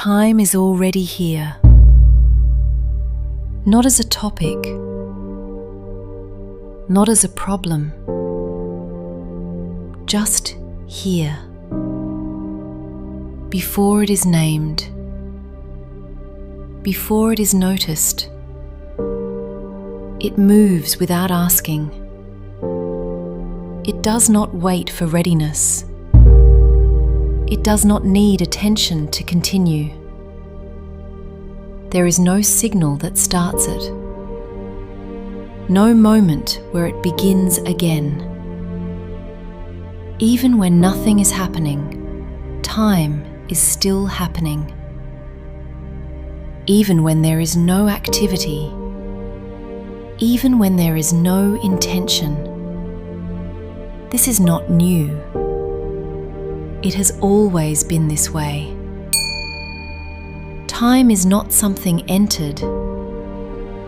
time is already here. Not as a topic, not as a problem, just here. Before it is named, before it is noticed, it moves without asking. It does not wait for readiness. It does not need attention to continue. There is no signal that starts it, no moment where it begins again. Even when nothing is happening, time is still happening. Even when there is no activity, even when there is no intention. This is not new. It has always been this way. Time is not something entered.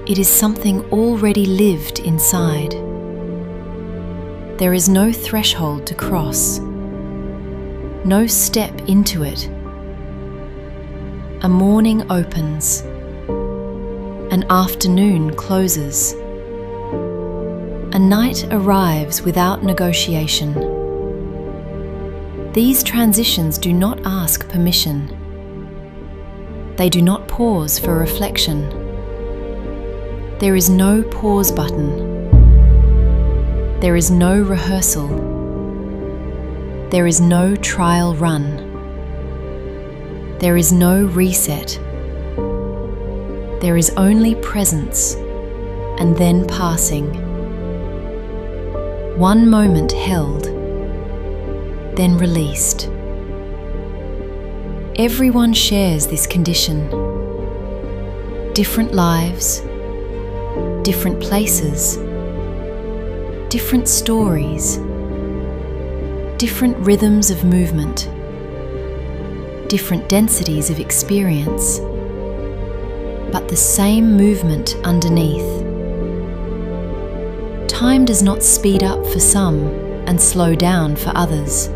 It is something already lived inside. There is no threshold to cross, no step into it. A morning opens, an afternoon closes. A night arrives without negotiation. These transitions do not ask permission. They do not pause for reflection. There is no pause button. There is no rehearsal. There is no trial run. There is no reset. There is only presence and then passing. One moment held, then released. Everyone shares this condition. Different lives, different places, different stories, different rhythms of movement, different densities of experience, but the same movement underneath. Time does not speed up for some and slow down for others.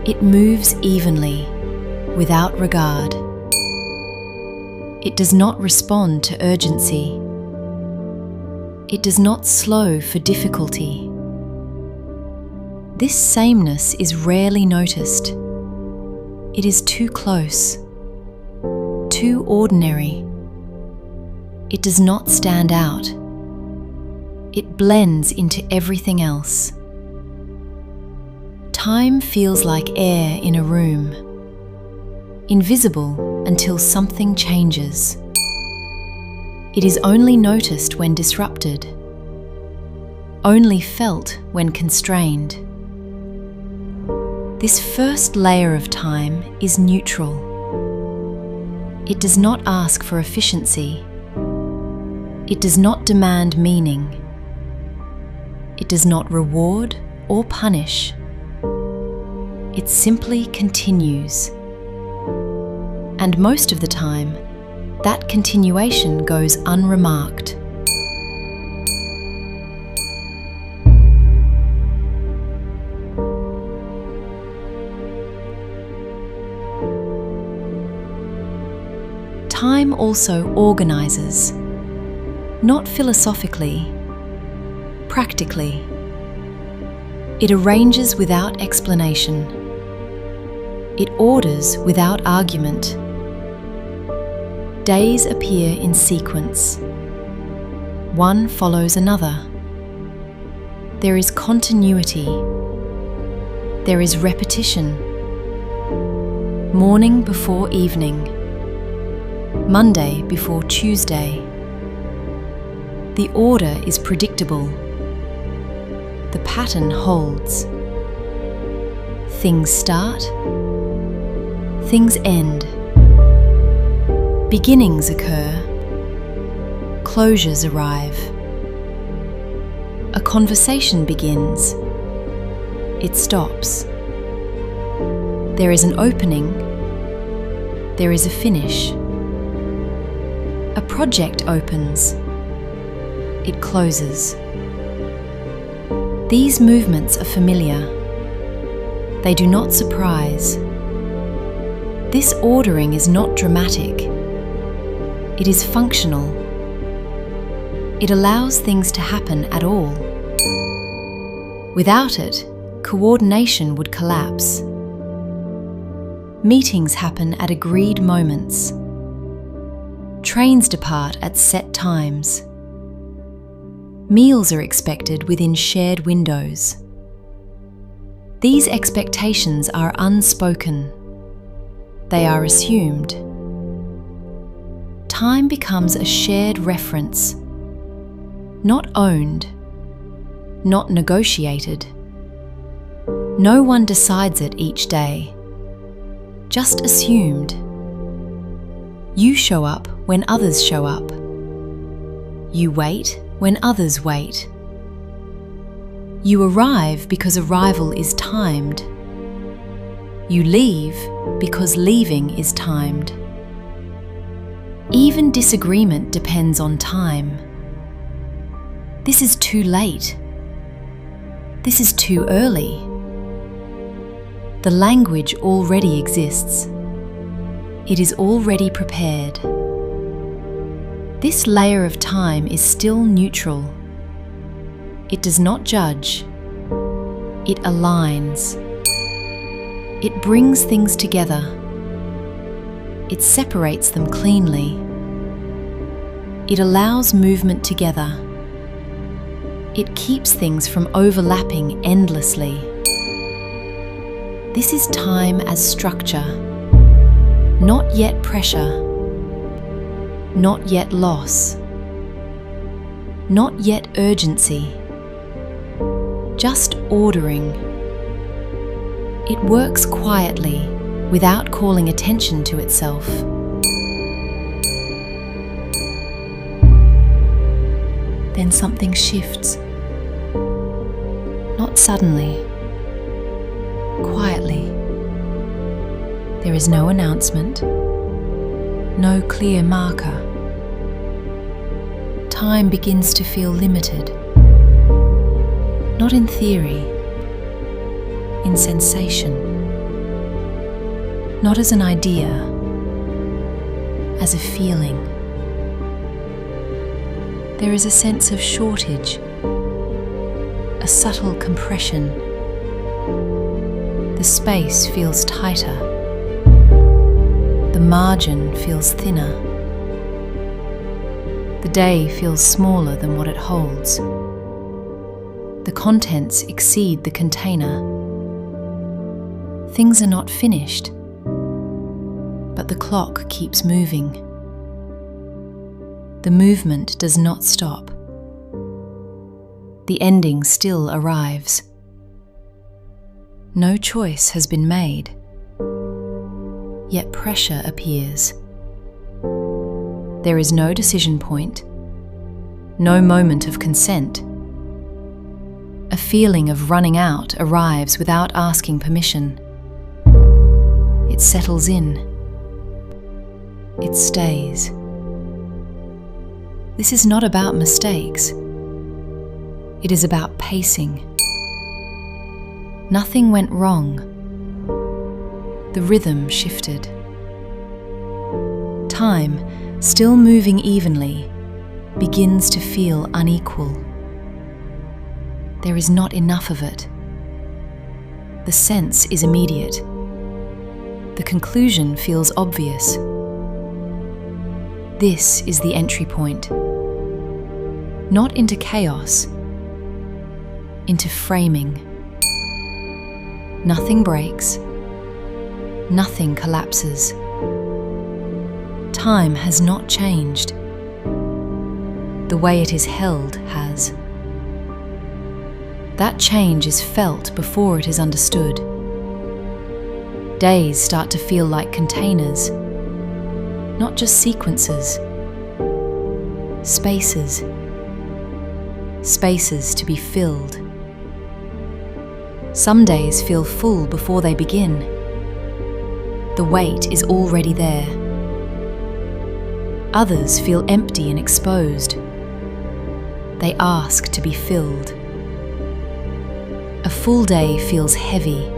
It moves evenly, without regard. It does not respond to urgency. It does not slow for difficulty. This sameness is rarely noticed. It is too close, too ordinary. It does not stand out. It blends into everything else. Time feels like air in a room, invisible until something changes. It is only noticed when disrupted, only felt when constrained. This first layer of time is neutral. It does not ask for efficiency. It does not demand meaning. It does not reward or punish. It simply continues. And most of the time, that continuation goes unremarked. Time also organizes, not philosophically, practically. It arranges without explanation. It orders without argument. Days appear in sequence. One follows another. There is continuity. There is repetition. Morning before evening. Monday before Tuesday. The order is predictable. The pattern holds. Things start. Things end. Beginnings occur. Closures arrive. A conversation begins. It stops. There is an opening. There is a finish. A project opens. It closes. These movements are familiar. They do not surprise. This ordering is not dramatic. It is functional. It allows things to happen at all. Without it, coordination would collapse. Meetings happen at agreed moments. Trains depart at set times. Meals are expected within shared windows. These expectations are unspoken. They are assumed. Time becomes a shared reference, not owned, not negotiated. No one decides it each day, just assumed. You show up when others show up. You wait when others wait. You arrive because arrival is timed. You leave because leaving is timed. Even disagreement depends on time. This is too late. This is too early. The language already exists. It is already prepared. This layer of time is still neutral. It does not judge. It aligns. It brings things together. It separates them cleanly. It allows movement together. It keeps things from overlapping endlessly. This is time as structure, not yet pressure, not yet loss, not yet urgency, just ordering. It works quietly, without calling attention to itself. Then something shifts. Not suddenly, quietly. There is no announcement, no clear marker. Time begins to feel limited, not in theory, in sensation, not as an idea, as a feeling. There is a sense of shortage, a subtle compression. The space feels tighter. The margin feels thinner. The day feels smaller than what it holds. The contents exceed the container. Things are not finished, but the clock keeps moving. The movement does not stop. The ending still arrives. No choice has been made, yet pressure appears. There is no decision point, no moment of consent. A feeling of running out arrives without asking permission. It settles in. It stays. This is not about mistakes. It is about pacing. Nothing went wrong. The rhythm shifted. Time, still moving evenly, begins to feel unequal. There is not enough of it. The sense is immediate. The conclusion feels obvious. This is the entry point. Not into chaos, into framing. Nothing breaks. Nothing collapses. Time has not changed. The way it is held has. That change is felt before it is understood. Days start to feel like containers, not just sequences. Spaces. Spaces to be filled. Some days feel full before they begin. The weight is already there. Others feel empty and exposed. They ask to be filled. A full day feels heavy.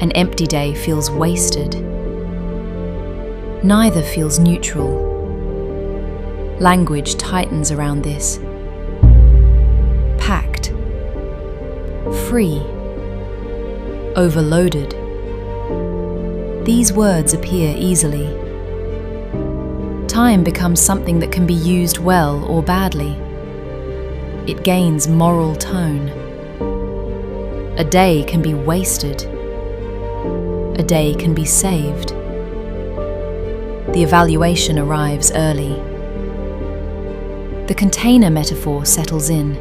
An empty day feels wasted. Neither feels neutral. Language tightens around this. Packed, free, overloaded. These words appear easily. Time becomes something that can be used well or badly. It gains moral tone. A day can be wasted. A day can be saved. The evaluation arrives early. The container metaphor settles in.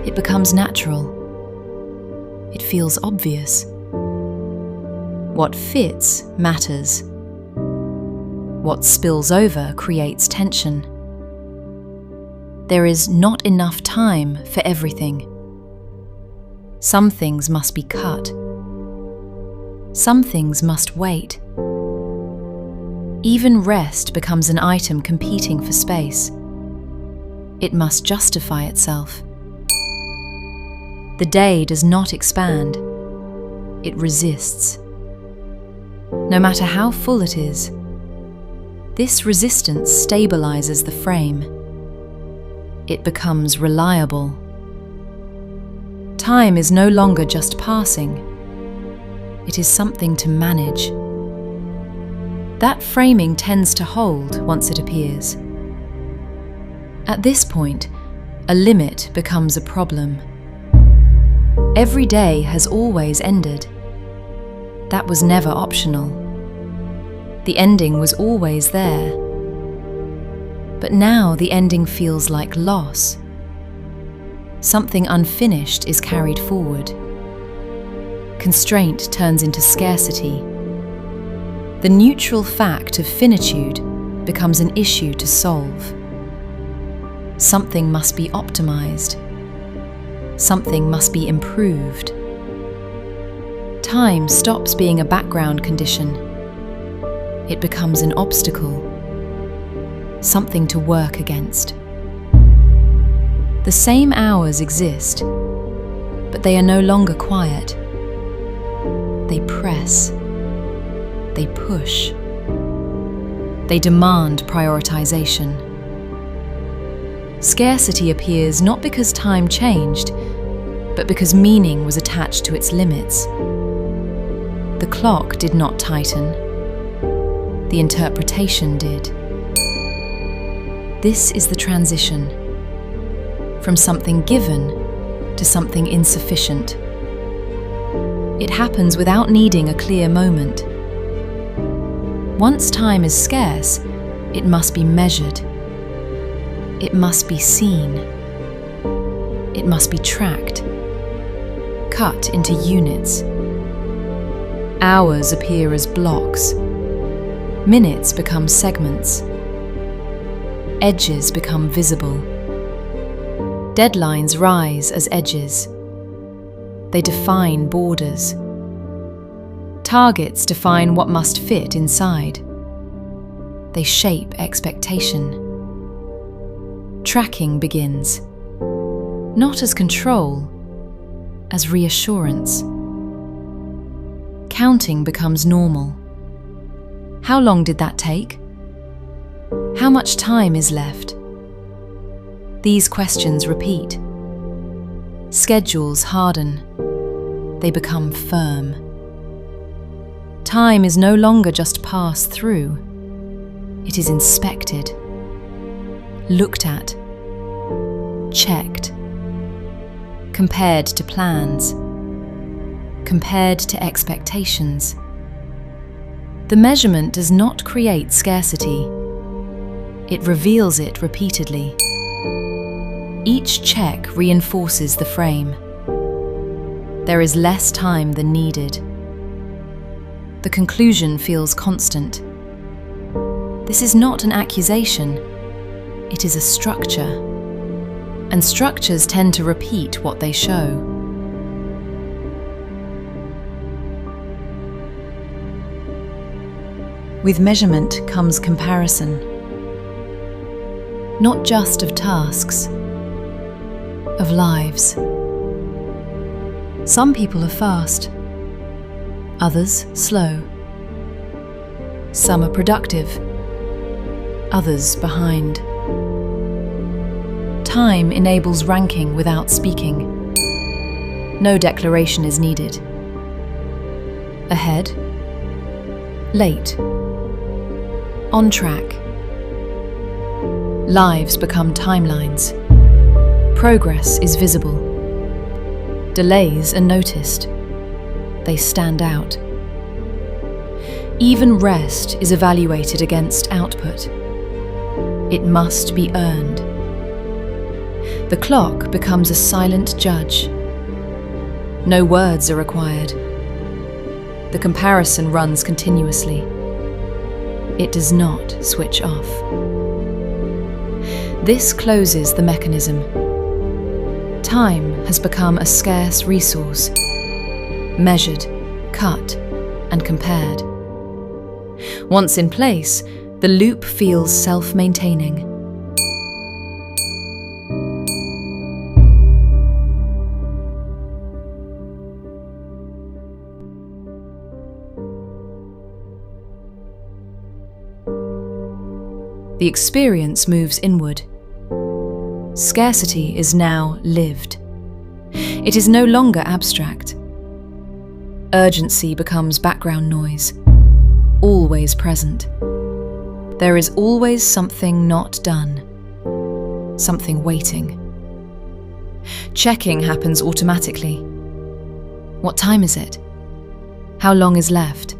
It becomes natural. It feels obvious. What fits matters. What spills over creates tension. There is not enough time for everything. Some things must be cut. Some things must wait. Even rest becomes an item competing for space. It must justify itself. The day does not expand. It resists. No matter how full it is, this resistance stabilizes the frame. It becomes reliable. Time is no longer just passing. It is something to manage. That framing tends to hold once it appears. At this point, a limit becomes a problem. Every day has always ended. That was never optional. The ending was always there. But now the ending feels like loss. Something unfinished is carried forward. Constraint turns into scarcity. The neutral fact of finitude becomes an issue to solve. Something must be optimized. Something must be improved. Time stops being a background condition. It becomes an obstacle, something to work against. The same hours exist, but they are no longer quiet. They press. They push. They demand prioritization. Scarcity appears not because time changed, but because meaning was attached to its limits. The clock did not tighten. The interpretation did. This is the transition from something given to something insufficient. It happens without needing a clear moment. Once time is scarce, it must be measured. It must be seen. It must be tracked, cut into units. Hours appear as blocks. Minutes become segments. Edges become visible. Deadlines rise as edges. They define borders. Targets define what must fit inside. They shape expectation. Tracking begins, not as control, as reassurance. Counting becomes normal. How long did that take? How much time is left? These questions repeat. Schedules harden. They become firm. Time is no longer just passed through. It is inspected, looked at, checked, compared to plans, compared to expectations. The measurement does not create scarcity. It reveals it repeatedly. Each check reinforces the frame. There is less time than needed. The conclusion feels constant. This is not an accusation. It is a structure. And structures tend to repeat what they show. With measurement comes comparison. Not just of tasks, of lives. Some people are fast, others slow. Some are productive, others behind. Time enables ranking without speaking. No declaration is needed. Ahead, late, on track. Lives become timelines. Progress is visible. Delays are noticed. They stand out. Even rest is evaluated against output. It must be earned. The clock becomes a silent judge. No words are required. The comparison runs continuously. It does not switch off. This closes the mechanism. Time has become a scarce resource, measured, cut, and compared. Once in place, the loop feels self-maintaining. The experience moves inward. Scarcity is now lived. It is no longer abstract. Urgency becomes background noise, always present. There is always something not done, something waiting. Checking happens automatically. What time is it? How long is left?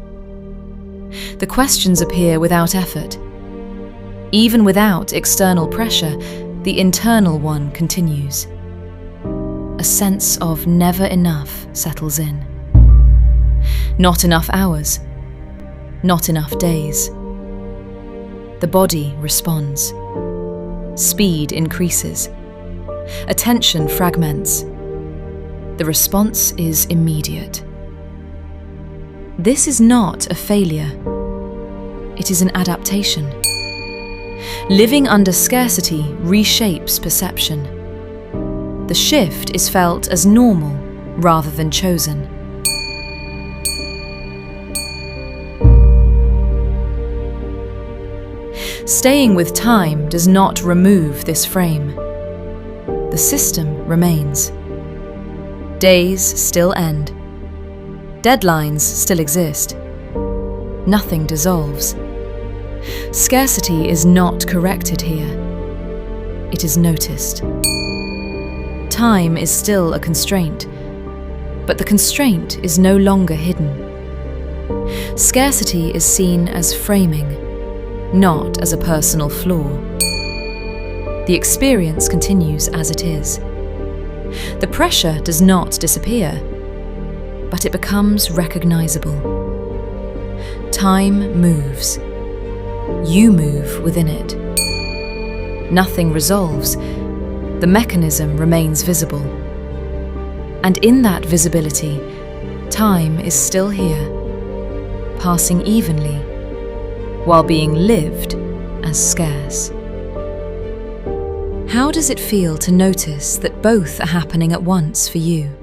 The questions appear without effort. Even without external pressure, the internal one continues. A sense of never enough settles in. Not enough hours, not enough days. The body responds. Speed increases. Attention fragments. The response is immediate. This is not a failure. It is an adaptation. Living under scarcity reshapes perception. The shift is felt as normal rather than chosen. Staying with time does not remove this frame. The system remains. Days still end. Deadlines still exist. Nothing dissolves. Scarcity is not corrected here. It is noticed. Time is still a constraint, but the constraint is no longer hidden. Scarcity is seen as framing, not as a personal flaw. The experience continues as it is. The pressure does not disappear, but it becomes recognizable. Time moves. You move within it. Nothing resolves. The mechanism remains visible. And in that visibility, time is still here, passing evenly, while being lived as scarce. How does it feel to notice that both are happening at once for you?